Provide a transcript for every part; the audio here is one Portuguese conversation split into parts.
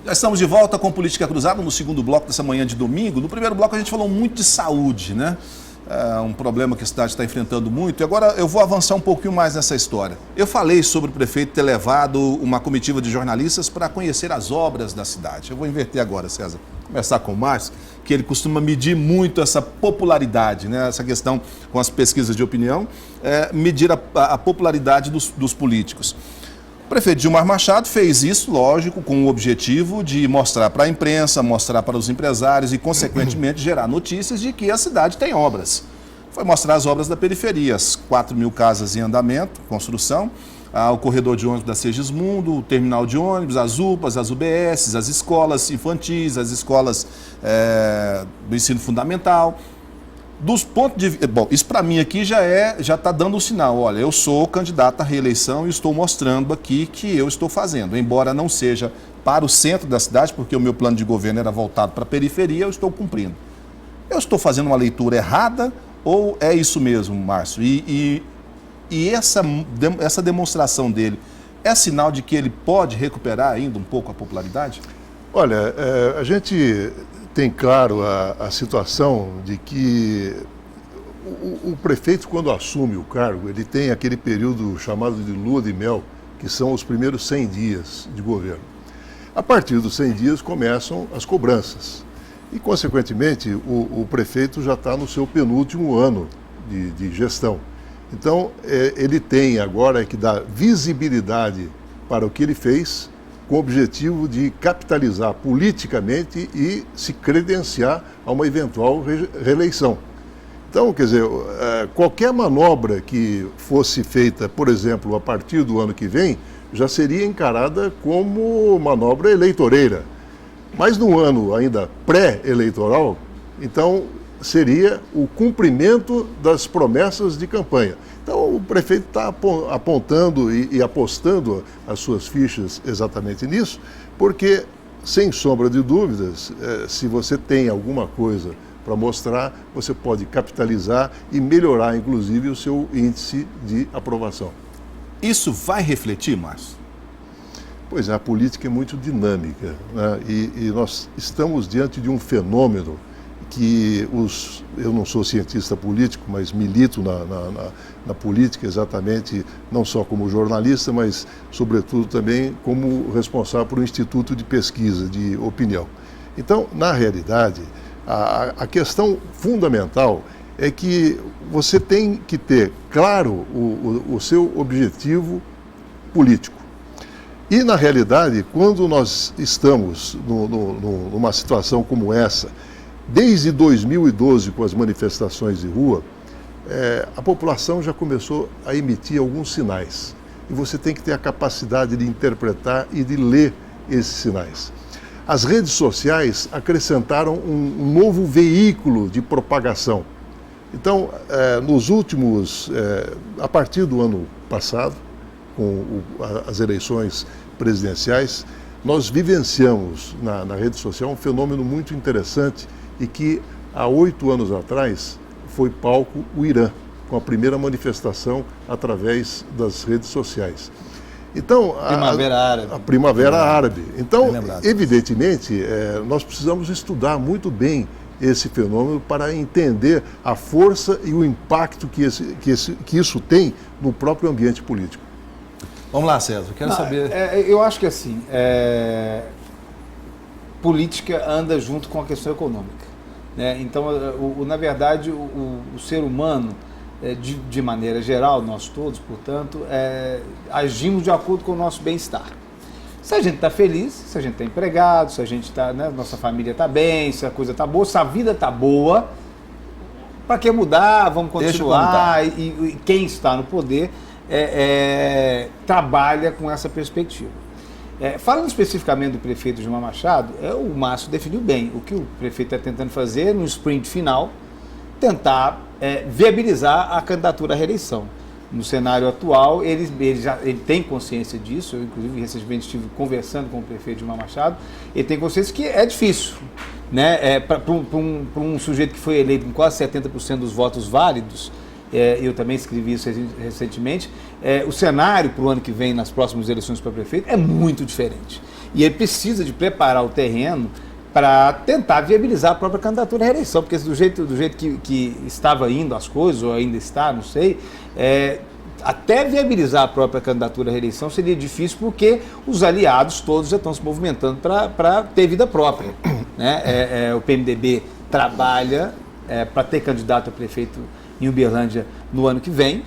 Já estamos de volta com Política Cruzada no segundo bloco dessa manhã de domingo. No primeiro bloco a gente falou muito de saúde, né? É um problema que a cidade está enfrentando muito. E agora eu vou avançar um pouquinho mais nessa história. Eu falei sobre o prefeito ter levado uma comitiva de jornalistas para conhecer as obras da cidade. Eu vou inverter agora, César. Começar com o Márcio, que ele costuma medir muito essa popularidade, né? Essa questão com as pesquisas de opinião, medir a popularidade dos políticos. O prefeito Gilmar Machado fez isso, lógico, com o objetivo de mostrar para a imprensa, mostrar para os empresários e, consequentemente, gerar notícias de que a cidade tem obras. Foi mostrar as obras da periferia, as 4.000 casas em andamento, construção, o corredor de ônibus da Segismundo, o terminal de ônibus, as UPAs, as UBSs, as escolas infantis, as escolas do ensino fundamental. Dos pontos de vista, bom, isso para mim aqui já está dando um sinal. Olha, eu sou candidato à reeleição e estou mostrando aqui que eu estou fazendo. Embora não seja para o centro da cidade, porque o meu plano de governo era voltado para a periferia, eu estou cumprindo. Eu estou fazendo uma leitura errada ou é isso mesmo, Márcio? E essa demonstração dele é sinal de que ele pode recuperar ainda um pouco a popularidade? Olha, a gente tem claro a situação de que o prefeito, quando assume o cargo, ele tem aquele período chamado de lua de mel, que são os primeiros 100 dias de governo. A partir dos 100 dias começam as cobranças e, consequentemente, o prefeito já está no seu penúltimo ano de gestão. Então, ele tem agora que dar visibilidade para o que ele fez, com o objetivo de capitalizar politicamente e se credenciar a uma eventual reeleição. Então, quer dizer, qualquer manobra que fosse feita, por exemplo, a partir do ano que vem, já seria encarada como manobra eleitoreira. Mas no ano ainda pré-eleitoral, então seria o cumprimento das promessas de campanha. Então, o prefeito está apontando e apostando as suas fichas exatamente nisso, porque, sem sombra de dúvidas, se você tem alguma coisa para mostrar, você pode capitalizar e melhorar, inclusive, o seu índice de aprovação. Isso vai refletir, Márcio? Pois é, a política é muito dinâmica, né? E nós estamos diante de um fenômeno que eu não sou cientista político, mas milito na política exatamente, não só como jornalista, mas sobretudo também como responsável por um instituto de pesquisa de opinião. Então, na realidade, a questão fundamental é que você tem que ter claro o seu objetivo político. E, na realidade, quando nós estamos numa situação como essa, desde 2012, com as manifestações de rua, a população já começou a emitir alguns sinais. E você tem que ter a capacidade de interpretar e de ler esses sinais. As redes sociais acrescentaram um novo veículo de propagação. Então, nos últimos, a partir do ano passado, com as eleições presidenciais, nós vivenciamos na rede social um fenômeno muito interessante e que, há 8 anos atrás, foi palco o Irã, com a primeira manifestação através das redes sociais. Então, a Primavera Árabe. Então, evidentemente, nós precisamos estudar muito bem esse fenômeno para entender a força e o impacto que isso tem no próprio ambiente político. Vamos lá, César, quero saber... Eu acho que assim, política anda junto com a questão econômica, né? Então, na verdade, o ser humano, de maneira geral, nós todos, portanto, agimos de acordo com o nosso bem-estar. Se a gente está feliz, se a gente está empregado, se a gente está, né, nossa família está bem, se a coisa está boa, se a vida está boa, para que mudar? Vamos continuar. E quem está no poder trabalha com essa perspectiva. Falando especificamente do prefeito Gilmar Machado, o Márcio definiu bem o que o prefeito está tentando fazer no sprint final, tentar viabilizar a candidatura à reeleição. No cenário atual, ele tem consciência disso. Eu, inclusive, recentemente estive conversando com o prefeito Gilmar Machado. Ele tem consciência que é difícil, né? Para um sujeito que foi eleito com quase 70% dos votos válidos, eu também escrevi isso recentemente, o cenário para o ano que vem, nas próximas eleições para prefeito, é muito diferente. E ele precisa de preparar o terreno para tentar viabilizar a própria candidatura à reeleição, porque do jeito que estava indo as coisas, ou ainda está, não sei, até viabilizar a própria candidatura à reeleição seria difícil, porque os aliados todos já estão se movimentando para ter vida própria, né? O PMDB trabalha para ter candidato a prefeito em Uberlândia no ano que vem.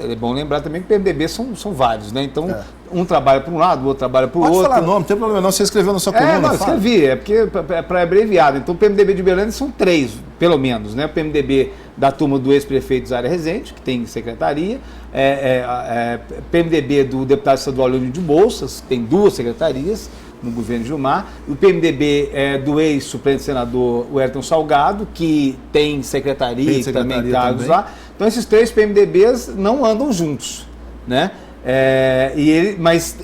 É bom lembrar também que o PMDB são vários, né? Então, um trabalha para um lado, o outro trabalha para o outro. Pode falar nome, não tem problema não, você escreveu na sua coluna. Não, escrevi, porque para abreviado. Então, o PMDB de Uberlândia são 3, pelo menos, né? O PMDB da turma do ex-prefeito Zaira Rezende, que tem secretaria, PMDB do deputado estadual Leônidio de Bolsas, que tem 2 secretarias no governo Gilmar, o PMDB do ex-suplente senador Wellington Salgado, que tem secretaria e também cargos lá. Então, esses 3 PMDBs não andam juntos, né? Mas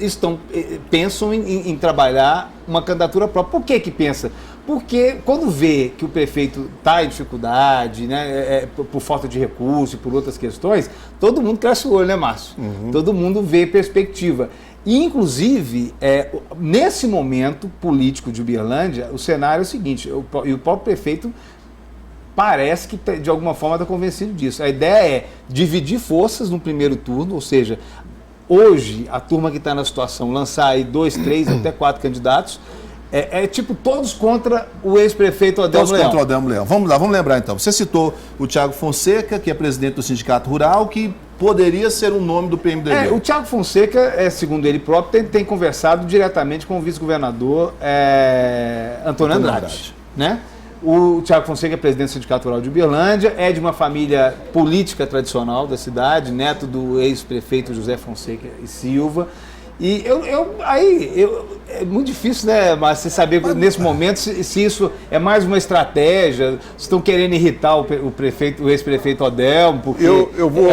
pensam em trabalhar uma candidatura própria. Por que pensa? Porque quando vê que o prefeito está em dificuldade, né, por falta de recurso e por outras questões, todo mundo cresce o olho, né, Márcio? Todo mundo vê perspectiva. E, inclusive, nesse momento político de Uberlândia, o cenário é o seguinte, e o próprio prefeito parece que, de alguma forma, está convencido disso. A ideia é dividir forças no primeiro turno, ou seja, hoje, a turma que está na situação, lançar aí 2, 3, até 4 candidatos, tipo todos contra o ex-prefeito Adelmo Leão. Todos contra o Adelmo Leão. Vamos lá, vamos lembrar então. Você citou o Thiago Fonseca, que é presidente do Sindicato Rural, que poderia ser um nome do PMDB. O Thiago Fonseca, segundo ele próprio, tem conversado diretamente com o vice-governador Antônio Andrade. Né? O Thiago Fonseca é presidente do Sindicato Rural de Uberlândia, é de uma família política tradicional da cidade, neto do ex-prefeito José Fonseca e Silva. E é muito difícil, né, mas você saber nesse momento se isso é mais uma estratégia, se estão querendo irritar o ex-prefeito Adelmo, porque é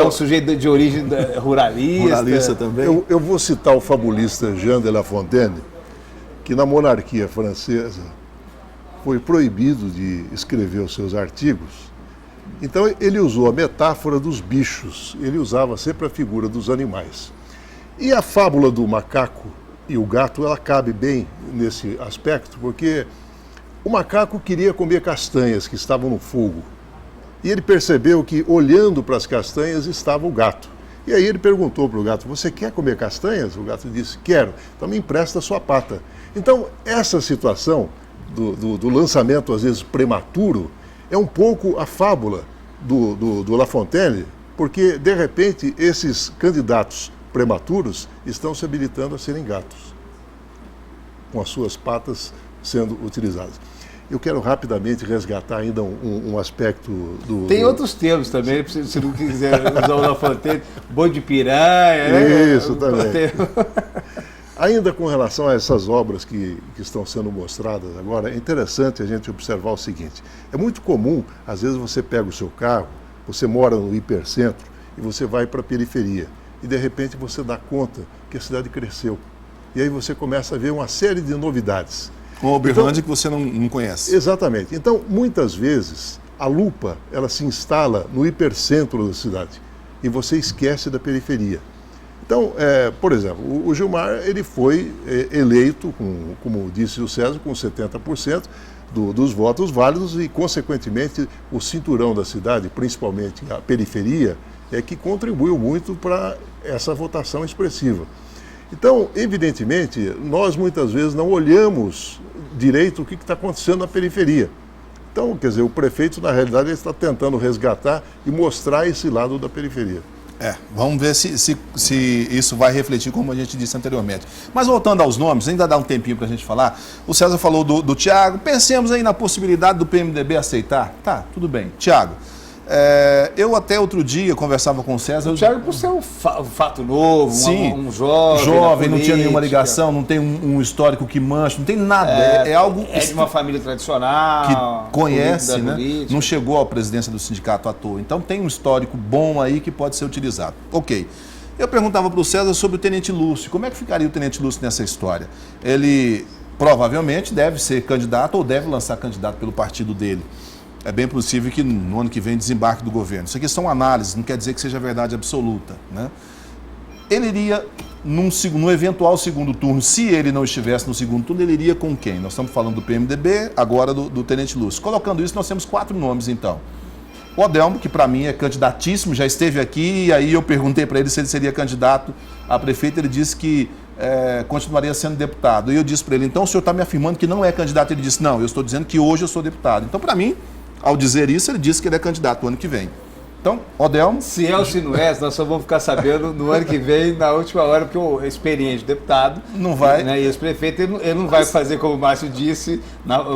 um sujeito de origem ruralista. Ruralista também. Eu vou citar o fabulista Jean de La Fontaine, que na monarquia francesa foi proibido de escrever os seus artigos. Então ele usou a metáfora dos bichos, ele usava sempre a figura dos animais. E a fábula do macaco e o gato, ela cabe bem nesse aspecto, porque o macaco queria comer castanhas que estavam no fogo. E ele percebeu que, olhando para as castanhas, estava o gato. E aí ele perguntou para o gato, você quer comer castanhas? O gato disse, quero, então me empresta a sua pata. Então, essa situação do lançamento, às vezes, prematuro, é um pouco a fábula do La Fontaine, porque, de repente, esses candidatos prematuros estão se habilitando a serem gatos, com as suas patas sendo utilizadas. Eu quero rapidamente resgatar ainda um aspecto do... Tem outros termos também, se não quiser usar o La Fontaine, boi de piranha... Isso, também. Ainda com relação a essas obras que estão sendo mostradas agora, é interessante a gente observar o seguinte, é muito comum, às vezes você pega o seu carro, você mora no hipercentro e você vai para a periferia, e de repente você dá conta que a cidade cresceu. E aí você começa a ver uma série de novidades. Com Uberlândia que você não conhece. Exatamente. Então, muitas vezes, a lupa, ela se instala no hipercentro da cidade e você esquece da periferia. Então, por exemplo, o Gilmar, ele foi eleito, como disse o César, com 70% dos votos válidos e, consequentemente, o cinturão da cidade, principalmente a periferia, que contribuiu muito para essa votação expressiva. Então, evidentemente, nós muitas vezes não olhamos direito o que está acontecendo na periferia. Então, quer dizer, o prefeito, na realidade, ele está tentando resgatar e mostrar esse lado da periferia. Vamos ver se isso vai refletir, como a gente disse anteriormente. Mas voltando aos nomes, ainda dá um tempinho para a gente falar. O César falou do Thiago, pensemos aí na possibilidade do PMDB aceitar. Tá, tudo bem. Thiago, eu até outro dia conversava com o César... O Thiago, por ser um fato novo, um jovem... Jovem, não tinha nenhuma ligação, não tem um histórico que mancha, não tem nada. É algo... É de uma família tradicional... Que conhece, né? Não chegou à presidência do sindicato à toa. Então tem um histórico bom aí que pode ser utilizado. Ok. Eu perguntava para o César sobre o Tenente Lúcio. Como é que ficaria o Tenente Lúcio nessa história? Ele provavelmente deve ser candidato ou deve lançar candidato pelo partido dele é bem possível que no ano que vem desembarque do governo. Isso aqui são análises, não quer dizer que seja verdade absoluta, né? Ele iria, no eventual segundo turno, se ele não estivesse no segundo turno, ele iria com quem? Nós estamos falando do PMDB, agora do Tenente Lúcio. Colocando isso, nós temos 4 nomes, então. O Odelmo, que para mim é candidatíssimo, já esteve aqui, e aí eu perguntei para ele se ele seria candidato a prefeito, ele disse que continuaria sendo deputado. E eu disse para ele, então o senhor está me afirmando que não é candidato? Ele disse, não, eu estou dizendo que hoje eu sou deputado. Então, para mim, ao dizer isso, ele disse que ele é candidato no ano que vem. Então, Odelmo... Se é ou se não é, nós só vamos ficar sabendo no ano que vem, na última hora, porque o experiente deputado... Não vai... Né, e ex-prefeito, ele não vai fazer como o Márcio disse,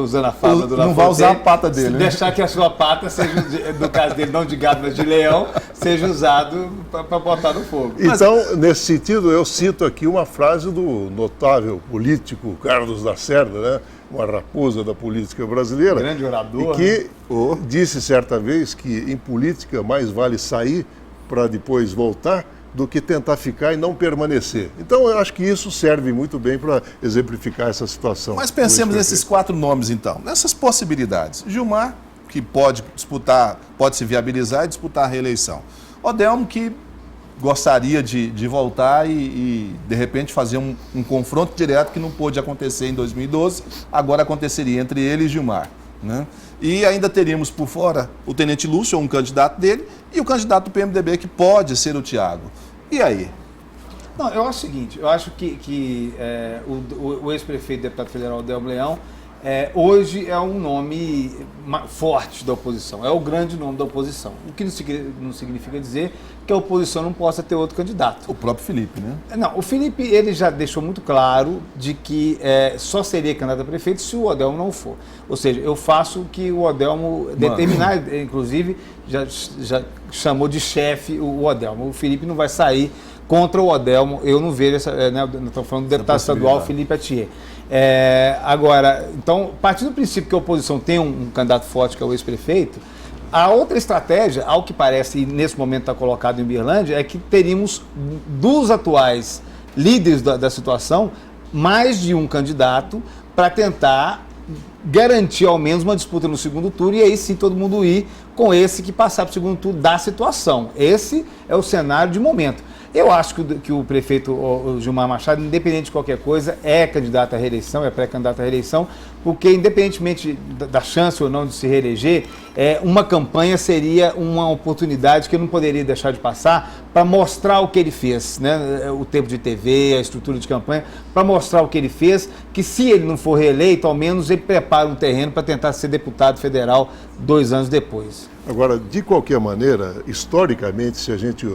usando a fala do Não vai usar a pata dele, né? Deixar que a sua pata seja, no caso dele, não de gado, mas de leão, seja usado para botar no fogo. Então, nesse sentido, eu cito aqui uma frase do notável político Carlos Lacerda, né? Uma raposa da política brasileira. Grande orador. E que disse certa vez que em política mais vale sair para depois voltar do que tentar ficar e não permanecer. Então, eu acho que isso serve muito bem para exemplificar essa situação. Mas pensemos nesses 4 nomes, então, nessas possibilidades. Gilmar, que pode disputar, pode se viabilizar e disputar a reeleição. Odelmo, que gostaria de voltar e, de repente, fazer um confronto direto que não pôde acontecer em 2012, agora aconteceria entre ele e Gilmar, né? E ainda teríamos por fora o Tenente Lúcio, um candidato dele, e o candidato do PMDB, que pode ser o Thiago. E aí? Não, eu acho o seguinte, eu acho que o ex-prefeito e deputado federal Odelmo Leão hoje é um nome forte da oposição, é o grande nome da oposição. O que não significa dizer que a oposição não possa ter outro candidato. O próprio Felipe, né? Não, o Felipe ele já deixou muito claro de que só seria candidato a prefeito se o Odelmo não for. Ou seja, eu faço o que o Odelmo determinar, inclusive já chamou de chefe o Odelmo. O Felipe não vai sair contra o Odelmo, eu não vejo essa, estou falando do deputado estadual Felipe Atier. Agora, então, partindo do princípio que a oposição tem um candidato forte, que é o ex-prefeito, a outra estratégia, ao que parece, e nesse momento está colocado em Uberlândia, é que teríamos dos atuais líderes da situação, mais de um candidato para tentar garantir ao menos uma disputa no segundo turno e aí sim todo mundo ir com esse que passar para o segundo turno da situação. Esse é o cenário de momento. Eu acho que o prefeito o Gilmar Machado, independente de qualquer coisa, é candidato à reeleição, é pré-candidato à reeleição, porque independentemente da chance ou não de se reeleger, uma campanha seria uma oportunidade que eu não poderia deixar de passar para mostrar o que ele fez, né? O tempo de TV, a estrutura de campanha, para mostrar o que ele fez, que se ele não for reeleito, ao menos ele prepara um terreno para tentar ser deputado federal 2 anos depois. Agora, de qualquer maneira, historicamente, se a gente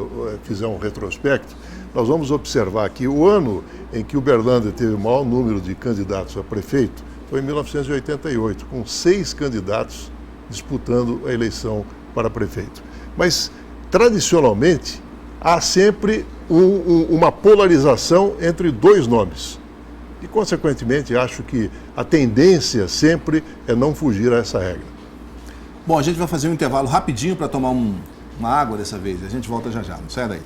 fizer um retrospecto, nós vamos observar que o ano em que Uberlândia teve o maior número de candidatos a prefeito foi em 1988, com 6 candidatos disputando a eleição para prefeito. Mas, tradicionalmente, há sempre uma polarização entre 2 nomes. E, consequentemente, acho que a tendência sempre é não fugir a essa regra. Bom, a gente vai fazer um intervalo rapidinho para tomar uma água dessa vez. A gente volta já já, não sai daí.